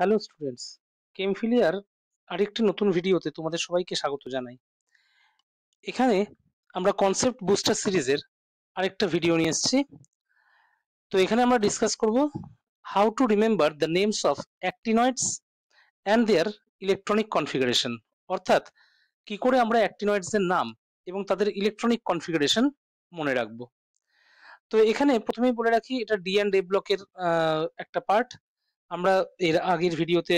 Hello students, কেমফিলিয়ার আরেকটি নতুন ভিডিওতে তোমাদের সবাইকে স্বাগত জানাই। এখানে আমরা কনসেপ্ট বুস্টার সিরিজের আরেকটা ভিডিও নিয়ে এসেছি। তো এখানে আমরা ডিসকাস করব how to remember the names of actinoids and their electronic configuration, অর্থাৎ কি করে আমরা অ্যাক্টিনয়েডস এর নাম এবং তাদের ইলেকট্রনিক কনফিগারেশন মনে রাখবো। তো এখানে প্রথমেই বলে রাখি, এটা ডি অ্যান্ড এ ব্লকের একটা পার্ট। আমরা এর আগের ভিডিওতে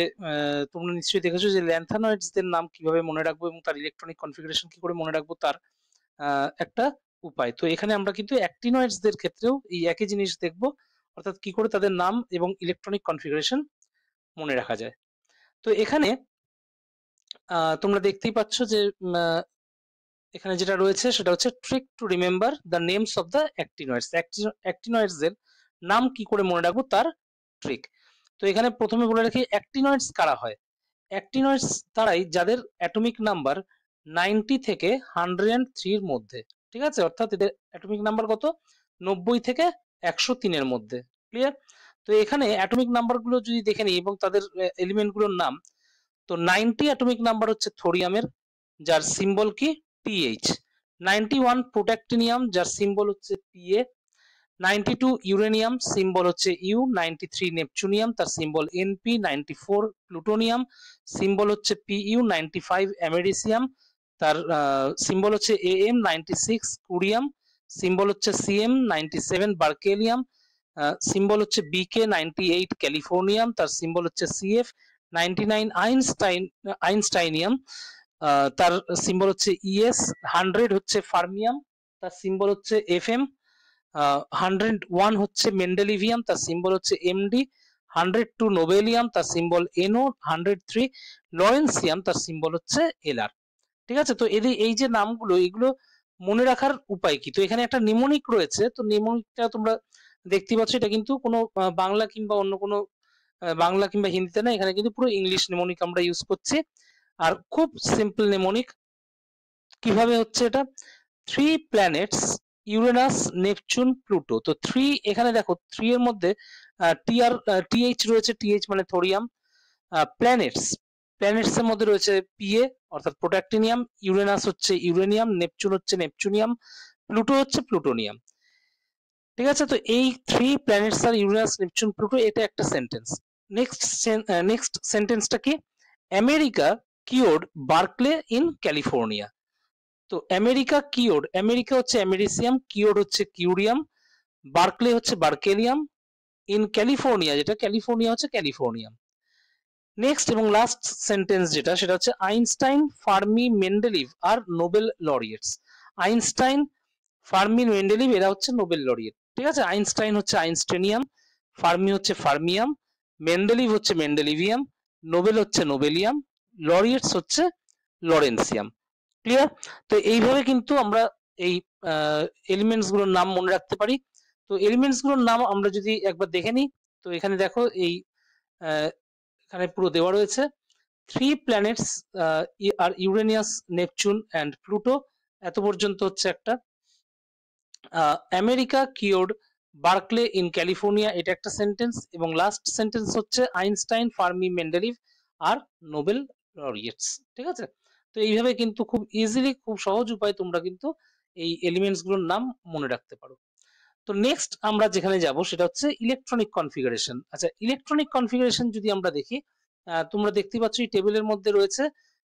তোমরা নিশ্চয়ই দেখেছো যে ল্যান্থানয়েডসদের নাম কিভাবে মনে রাখবো এবং তার ইলেকট্রনিক কনফিগারেশন কি করে মনে রাখবো তার একটা উপায়। তো এখানে আমরা কিন্তু অ্যাক্টিনয়েডসদের ক্ষেত্রেও এই একই জিনিস দেখবো, অর্থাৎ কি করে তাদের নাম এবং ইলেকট্রনিক কনফিগারেশন মনে রাখা যায়। তো এখানে তোমরা দেখতেই পাচ্ছ যে এখানে যেটা রয়েছে সেটা হচ্ছে trick to remember the names of the actinoids. অ্যাক্টিনয়েডসদের নাম কি করে মনে রাখবো তার ট্রিক। তো এখানে প্রথমে বলে রাখি অ্যাক্টিনয়েডস কারা হয়। অ্যাক্টিনয়েডস তারাই যাদের অ্যাটমিক নাম্বার 90 থেকে 103 এর মধ্যে, ঠিক আছে, অর্থাৎ এদের অ্যাটমিক নাম্বার কত, 90 থেকে 103 এর মধ্যে। ক্লিয়ার? তো এখানে অ্যাটমিক নাম্বারগুলো যদি দেখে নিই এবং তাদের এলিমেন্টগুলোর নাম, তো 90 অ্যাটমিক নাম্বার হচ্ছে থোরিয়ামের, যার সিম্বল কি টিএইচ। 91 প্রোট্যাক্টিনিয়াম, যার সিম্বল হচ্ছে পিএ। 92 ইউরেনিয়াম, সিম্বল হচ্ছে ইউ। 93 নেপচুনিয়াম, তার সিম্বল এনপি। 94 প্লুটোনিয়াম, সিম্বল হচ্ছে পিইউ। 95 অ্যামেরিসিয়াম, তার সিম্বল হচ্ছে এএম। 96 কুরিয়াম, সিম্বল হচ্ছে সিএম। 97 বার্কেলিয়াম, সিম্বল হচ্ছে বিকে। 98 ক্যালিফোর্নিয়াম, তার সিম্বল হচ্ছে সিএফ। 99 আইনস্টাইনিয়াম, তার সিম্বল হচ্ছে ইএস। 100 হচ্ছে ফার্মিয়াম, তার সিম্বল হচ্ছে এফএম। 101 হচ্ছে মেন্ডেলিভিয়াম, তার সিম্বল হচ্ছে এমডি। 102 নোবেলিয়াম, তার সিম্বল এনও। 103 লরেন্সিয়াম, তার সিম্বল হচ্ছে এলআর। ঠিক আছে? তো এদের এই যে নামগুলো, এগুলো মনে রাখার উপায় কি? তো এখানে একটা নিমোনিক রয়েছে, তো নিমোনিকটা তোমরা দেখতে পাচ্ছ, এটা কিন্তু কোনো বাংলা কিংবা অন্য কোনো বাংলা কিংবা হিন্দিতে না, এখানে কিন্তু পুরো ইংলিশ নিমোনিক আমরা ইউজ করছি। আর খুব সিম্পল নিমোনিক। কিভাবে হচ্ছে এটা? 3 প্ল্যানেটস ইউরেনাস, নেপচুন, প্লুটো। তো 3, এখানে দেখো 3 এর মধ্যে টিএইচ রয়েছে, টিএইচ মানে থোরিয়াম। প্ল্যানেটস, প্ল্যানেটস এর মধ্যে রয়েছে পিএ অর্থাৎ প্রোট্যাক্টিনিয়াম। ইউরেনাস হচ্ছে ইউরেনিয়াম, নেপচুন হচ্ছে নেপচুনিয়াম, প্লুটো হচ্ছে প্লুটোনিয়াম। ঠিক আছে? তো এই 3 প্ল্যানেটস আর ইউরেনাস, নেপচুন, প্লুটো, এটা একটা সেন্টেন্স। নেক্সট সেন্টেন্সটা কি? America cured Berkeley in California. তো আমেরিকা কিওর্ড, আমেরিকা হচ্ছে আমেরিসিয়াম, কিওর্ড হচ্ছে কিউরিয়াম, বার্কলে হচ্ছে বার্কেলিয়াম, ইন ক্যালিফোর্নিয়া, যেটা ক্যালিফোর্নিয়া হচ্ছে ক্যালিফোর্নিয়াম। নেক্সট এবং লাস্ট সেন্টেন্স যেটা, সেটা হচ্ছে আইনস্টাইন, ফার্মি, মেন্ডেলিভ আর Nobel laureates. Einstein, Fermi, Mendeleev এরা হচ্ছে নোবেল লরিয়েট। ঠিক আছে? আইনস্টাইন হচ্ছে আইনস্টেনিয়াম, ফার্মি হচ্ছে ফার্মিয়াম, মেন্ডেলিভ হচ্ছে মেন্ডেলিভিয়াম, নোবেল হচ্ছে নোবেলিয়াম, লরিয়েটস হচ্ছে লরেন্সিয়াম। ক্লিয়ার? তো এইভাবে কিন্তু আমরা এই এলিমেন্টস গুলোর নাম মনে রাখতে পারি। তো এলিমেন্টস গুলোর নাম আমরা যদি একবার দেখে নিই, তো এখানে দেখো এই এখানে পুরো দেওয়া রয়েছে। 3 প্ল্যানেটস আর ইউরেনিয়াস, নেপচুন অ্যান্ড প্লুটো, এত পর্যন্ত হচ্ছে একটা। America cured Berkeley in California, এটা একটা সেন্টেন্স। এবং লাস্ট সেন্টেন্স হচ্ছে আইনস্টাইন, ফার্মি, মেন্ডেলিভ আর নোবেল লরিয়েটস। ঠিক আছে? তো এইভাবে কিন্তু খুব ইজিলি, খুব সহজ উপায়ে তোমরা কিন্তু এই এলিমেন্টস গুলোর নাম মনে রাখতে পারো। তো নেক্সট আমরা যেখানে যাব সেটা হচ্ছে ইলেকট্রনিক কনফিগারেশন। আচ্ছা, ইলেকট্রনিক কনফিগারেশন যদি আমরা দেখি, তোমরা দেখতে পাচ্ছ এই টেবিলের মধ্যে রয়েছে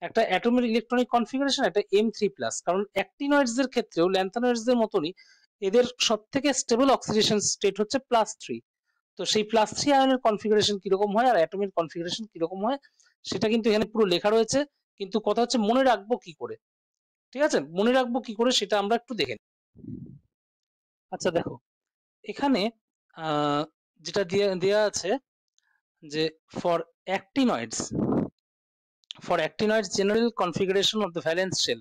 একটা অ্যাটমের ইলেকট্রনিক কনফিগারেশন, একটা M3+। কারণ অ্যাক্টিনয়েডস এর ক্ষেত্রেও ল্যান্থানয়েডস এর মতনই এদের সব থেকে স্টেবল অক্সিডেশন স্টেট হচ্ছে +3। তো সেই +3 আয়নের কনফিগারেশন কিরকম হয় আর অ্যাটমের কনফিগারেশন কিরকম হয় সেটা কিন্তু এখানে পুরো লেখা রয়েছে। কিন্তু কথা হচ্ছে মনে রাখবো কি করে। ঠিক আছে? মনে রাখবো কি করে সেটা আমরা একটু দেখে নিই। আচ্ছা দেখো, এখানে যেটা দেয়া আছে যে for actinoids, general configuration of the valence shell,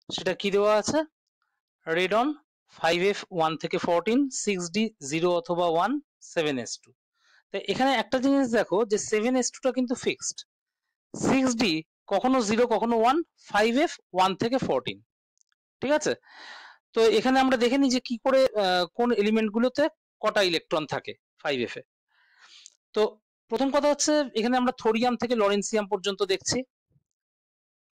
সেটা কি দেওয়া আছে? রেডন 5f1 থেকে 14, 6d 0 অথবা 1, 7s2। তো এখানে একটা জিনিস দেখো যে 7s2 টা কিন্তু ফিক্সড, 6d কখনো 0 কখনো 1, 5f 1 থেকে 14। ঠিক আছে? তো এখানে আমরা দেখে নিই যে কি করে কোন এলিমেন্ট গুলোতে কটা ইলেকট্রন থাকে 5f এ। তো প্রথম কথা হচ্ছে এখানে আমরা থোরিয়াম থেকে লরেন্সিয়াম পর্যন্ত দেখছি,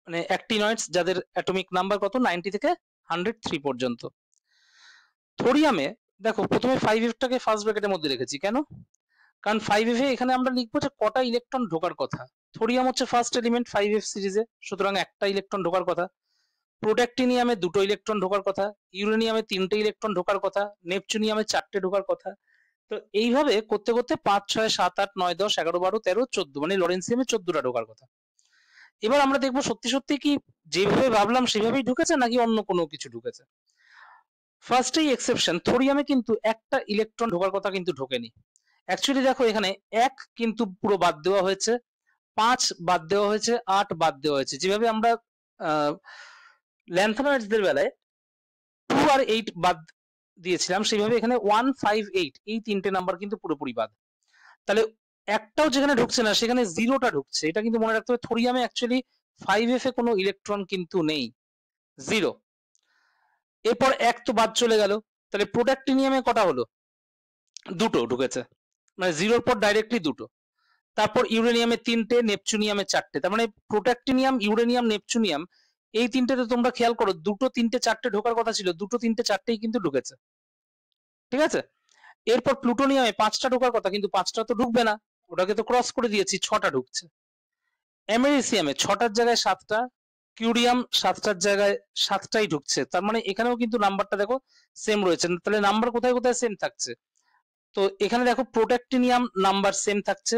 মানে অ্যাক্টিনয়েডস যাদের অ্যাটমিক নাম্বার কত 90 থেকে 103 পর্যন্ত। থোরিয়ামে দেখো প্রথমে 5f-টাকে ফার্স্ট ব্র্যাকেটের মধ্যে রেখেছি, কেন? কারণ 5f এ এখানে আমরা লিখবো যে কটা ইলেকট্রন ঢোকার কথা। থোরিয়াম হচ্ছে ফার্স্ট এলিমেন্ট 5f সিরিজে, সুতরাং একটা ইলেকট্রন ঢোকার কথা। প্রোট্যাক্টিনিয়ামে 2টো ইলেকট্রন ঢোকার কথা, ইউরেনিয়ামে 3টে ইলেকট্রন ঢোকার কথা, নেপচুনিয়ামে 4টে ঢোকার কথা। তো এইভাবে করতে করতে 5, 6, 7, 8, 9, 10, 11, 12, 13, 14, মানে লরেন্সিয়ামে 14টা ঢোকার কথা। এবার আমরা দেখবো সত্যি সত্যি কি যেভাবে ভাবলাম সেভাবেই ঢুকেছে নাকি অন্য কোনো কিছু ঢুকেছে। ফার্স্টেই এক্সেপশন, থোরিয়ামে কিন্তু একটা ইলেকট্রন ঢোকার কথা কিন্তু ঢোকেনি। অ্যাকচুয়ালি দেখো এখানে 1 কিন্তু পুরো বাদ দেওয়া হয়েছে, 5 বাদ দেওয়া হয়েছে, 8 বাদ দেওয়া হয়েছে। যেভাবে আমরা ল্যান্থানয়েডসদের বেলায় 2 আর 8 বাদ দিয়েছিলাম, সেইভাবে এখানে 1, 5, 8 এই তিনটে নাম্বার কিন্তু পুরোপুরি বাদ। তাহলে একটাও যেখানে ঢুকছে না সেখানে 0টা ঢুকছে। এটা কিন্তু মনে রাখতে হবে, থোরিয়ামে অ্যাকচুয়ালি 5f এ কোনো ইলেকট্রন কিন্তু নেই, 0। এরপর 1 তো বাদ চলে গেল, তাহলে প্রোট্যাক্টিনিয়ামে কটা হলো? 2টো ঢুকেছে, মানে 0-র পর ডাইরেক্টলি 2টো। তারপর ইউরেনিয়ামে 3টে, নেপচুনিয়ামে 4টে। তার মানে প্রোট্যাক্টিনিয়াম, ইউরেনিয়াম, নেপচুনিয়াম এই তিনটেতে তোমরা খেয়াল করো 2টো, 3টে, 4টে ঢোকার কথা ছিল, 2টো, 3টে, 4টেই কিন্তু ঢুকেছে, ঠিক আছে? এরপর প্লুটোনিয়ামে 5টা ঢোকার কথা, কিন্তু 5টা তো ঢুকবে না, ওটাকে তো ক্রস করে দিয়েছি, 6টা ঢুকছে। অ্যামেরিসিয়ামে 6টার জায়গায় 7টা, কিউরিয়াম 7টার জায়গায় 7টাই ঢুকছে। তার মানে এখানেও কিন্তু নাম্বারটা দেখো সেম রয়েছে। তাহলে নাম্বার কোথায় কোথায় সেম থাকছে? তো এখানে দেখো প্রোট্যাক্টিনিয়াম নাম্বার সেম থাকছে,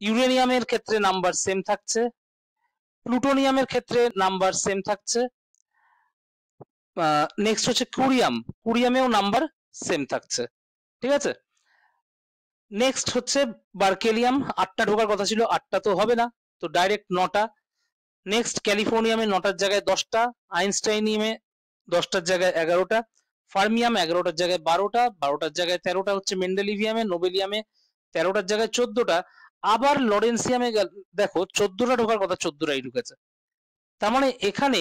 ইউরেনিয়ামের ক্ষেত্রে নাম্বার সেম থাকছে, প্লুটোনিয়ামের ক্ষেত্রে নাম্বার সেম থাকছে, নেক্সট হচ্ছে কুরিয়ামেও নাম্বার সেম থাকছে, ঠিক আছে? নেক্সট হচ্ছে বার্কেলিয়াম, 8টা ঢোকার কথা ছিল, 8টা তো হবে না, তো ডাইরেক্ট 9টা। নেক্সট ক্যালিফোর্নিয়ামে 9টার জায়গায় 10টা, আইনস্টাইনিয়ামে 10টার জায়গায় 11টা, ফার্মিয়াম 11টার জায়গায় 12টা, 12টার জায়গায় 13টা হচ্ছে মেন্ডেলিভিয়ামে, নোবেলিয়ামে 13টার জায়গায় 14টা, আবার লরেন্সিয়ামে দেখো 14টা ঢোকার কথা, 14টাই ঢুকেছে। তার মানে এখানে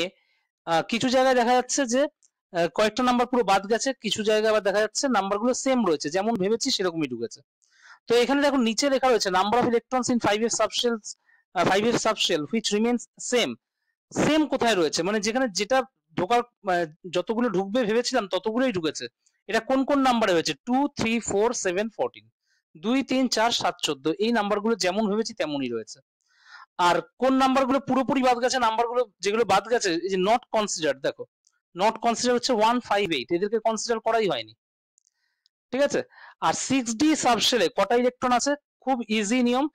কিছু জায়গায় দেখা যাচ্ছে যে কয়েকটা নাম্বার পুরো বাদ গেছে, কিছু জায়গায় আবার দেখা যাচ্ছে নাম্বারগুলো সেম রয়েছে, যেমন ভেবেছি সেরকমই ঢুকেছে। তো এখানে দেখো নিচে লেখা রয়েছে number of electrons in 5f সাবশেলস, 5f subshell which remains same. Same কোথায় রয়েছে? মানে যেখানে যেটা ঢোকার যতগুলো ঢুকবে ভেবেছিলাম ততগুলোই ঢুকেছে। এটা কোন কোন নাম্বারে হয়েছে? 2, 3, 4, 7, 14, 2, 3, 4, 7, 14 এই নাম্বারগুলো যেমন ভেবেছি তেমনই রয়েছে। আর কোন নাম্বারগুলো পুরোপুরি বাদ গেছে? নাম্বারগুলো যেগুলো বাদ গেছে, এই যে নট কনসিডার, দেখো নট কনসিডার হচ্ছে 1, 5, 8, এদেরকে কনসিডার করাই হয়নি, ঠিক আছে? আর 6d সাবশেলে কটা ইলেকট্রন আছে? খুব ইজি নিয়ম,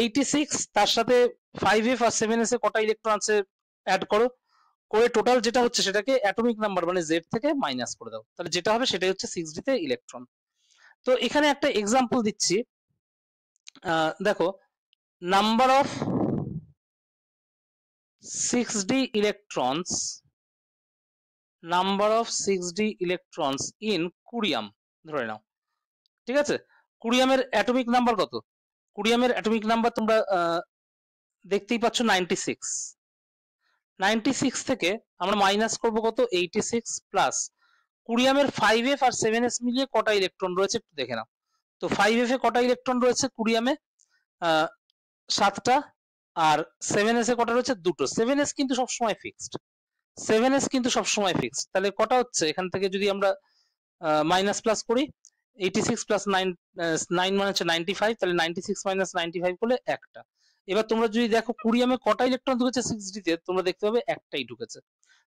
86, তার সাথে 5f আর 7s এ কটা ইলেকট্রন আছে অ্যাড করো, করে টোটাল যেটা হচ্ছে সেটাকে অ্যাটমিক নাম্বার মানে z থেকে মাইনাস করে দাও, তাহলে যেটা হবে সেটাই হচ্ছে 6d তে ইলেকট্রন। তো এখানে একটা এক্সাম্পল দিচ্ছি, দেখো number of 6d electrons, number of 6d electrons in curium ধরে নাও, ঠিক আছে? কুরিয়ামের অ্যাটমিক নাম্বার কত? কুরিয়ামের অ্যাটমিক নাম্বার তোমরা দেখতেই পাচ্ছ 96। 96 থেকে আমরা মাইনাস করব কত? 86 প্লাস কুরিয়ামের 5f আর 7s মিলিয়ে কটা ইলেকট্রন রয়েছে একটু দেখে নাও। তো 5f এ কটা ইলেকট্রন রয়েছে কুরিয়ামে? 7টা। আর 7s এ কটা রয়েছে? 2টো। 7s কিন্তু সবসময় ফিক্সড, 7s কিন্তু সবসময় ফিক্সড। তাহলে কটা হচ্ছে এখান থেকে যদি আমরা মাইনাস প্লাস করি, 86 প্লাস 9, 9 মানে হচ্ছে 95, তাহলে 96 মাইনাস 95 করলে একটা। এবার তোমরা যদি দেখো কুরিয়ামে কটা ইলেকট্রন ঢুকেছে 6d তে, তোমরা দেখতে পাবে একটাই ঢুকেছে।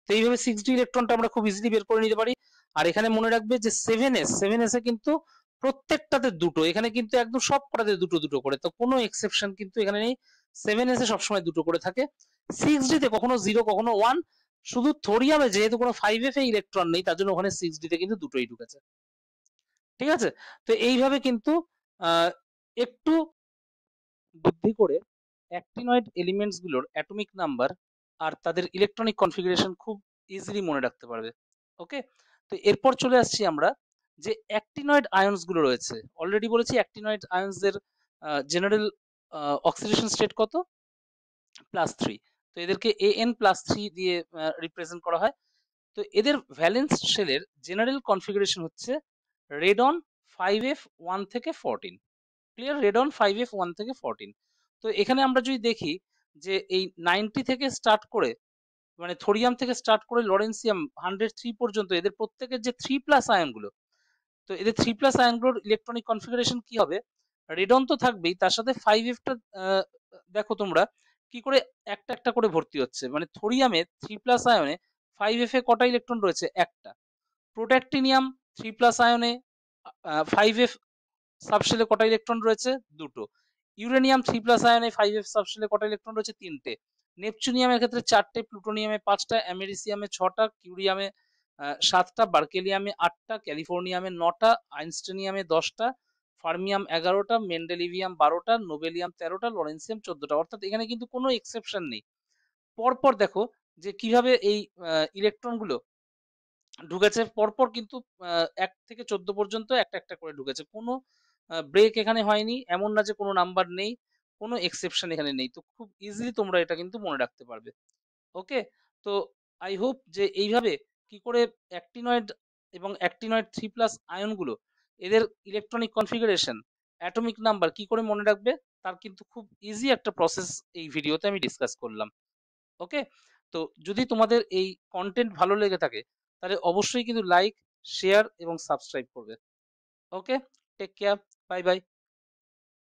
তো এইভাবে 6d ইলেকট্রনটা আমরা খুব ইজিলি বের করে নিতে পারি। আর এখানে মনে রাখবে যে 7s এ কিন্তু প্রত্যেকটাতে 2টো, এখানে কিন্তু একদম সব কটাতে 2টো 2টো করে, তো কোনো এক্সেপশন কিন্তু এখানে নেই। 7s এ সবসময় 2টো করে থাকে, 6d তে কখনো 0 কখনো 1। শুধু থোরিয়ামে যেহেতু কোনো 5f এ ইলেকট্রন নেই তার জন্য ওখানে 6d তে কিন্তু 2টোই ঢুকেছে, ঠিক আছে? তো এইভাবে কিন্তু একটু বুদ্ধি করে অ্যাক্টিনয়েড এলিমেন্টস গুলোর অ্যাটমিক নাম্বার আর তাদের ইলেকট্রনিক কনফিগারেশন খুব ইজিলি মনে রাখতে পারবে। ওকে, তো এরপর চলে আসছি আমরা যে অ্যাক্টিনয়েড আয়ন্স গুলো রয়েছে। অলরেডি বলেছি অ্যাক্টিনয়েড আয়ন্স এর জেনারেল অক্সিডেশন স্টেট কত? +3। তো এদেরকে An+3 দিয়ে রিপ্রেজেন্ট করা হয়। তো এদের ভ্যালেন্স শেলের জেনারেল কনফিগারেশন হচ্ছে রেডন 5f 1 থেকে 14। ক্লিয়ার? রেডন 5f1 থেকে 14। তো এখানে আমরা যদি দেখি যে এই 90 থেকে স্টার্ট করে মানে থোরিয়াম থেকে স্টার্ট করে লরেন্সিয়াম 103 পর্যন্ত এদের প্রত্যেকের যে 3+ আয়নগুলো, তো এদের 3+ আয়নগুলোর ইলেকট্রনিক কনফিগারেশন কি হবে? রেডন তো থাকবেই, তার সাথে 5f টা দেখো তোমরা কি করে একটা একটা করে ভর্তি হচ্ছে। মানে থোরিয়ামে 3+ আয়নে 5f এ কটা ইলেকট্রন রয়েছে? একটা। প্রোট্যাক্টিনিয়াম 3+ আয়নে 5f সাবশেলে কটা ইলেকট্রন রয়েছে? দুটো। ইউরেনিয়াম 3+ আয়নে 5f সাবশেলে কটা ইলেকট্রন রয়েছে? তিনটে। নেপচুনিয়ামের ক্ষেত্রে 4টে, প্লুটোনিয়ামে 5টা, অ্যামেরিসিয়ামে 6টা, কিউরিয়ামে 7টা, বার্কেলিয়ামে 8টা, ক্যালিফোর্নিয়ামে 9টা, আইনস্টাইনিয়ামে 10টা, ফার্মিয়াম 11টা, মেন্ডেলিভিয়াম 12টা, নোবেলিয়াম 13টা, লরেন্সিয়াম 14টা। অর্থাৎ এখানে কিন্তু কোনো এক্সেপশন নেই। পরপর দেখো যে কিভাবে এই ইলেকট্রনগুলো ঢুকেছে, পরপর কিন্তু 1 থেকে 14 পর্যন্ত একটা একটা করে ঢুকেছে। কোনো ব্রেক এখানে হয়নি। এমন না যে কোনো নাম্বার নেই, কোনো এক্সেপশন এখানে নেই। তো খুব ইজিলি তোমরা এটা কিন্তু মনে রাখতে পারবে। ওকে? তো আই হোপ যে এইভাবে কি করে অ্যাক্টিনয়েড এবং অ্যাক্টিনয়েড 3+ আয়নগুলো এদের ইলেকট্রনিক কনফিগারেশন, অ্যাটমিক নাম্বার কি করে মনে রাখবে তার কিন্তু খুব ইজি একটা প্রসেস এই ভিডিওতে আমি ডিসকাস করলাম। ওকে? তো যদি তোমাদের এই কনটেন্ট ভালো লেগে থাকে তাহলে অবশ্যই কিন্তু লাইক, শেয়ার এবং সাবস্ক্রাইব করবে। Okay? Take care. Bye by.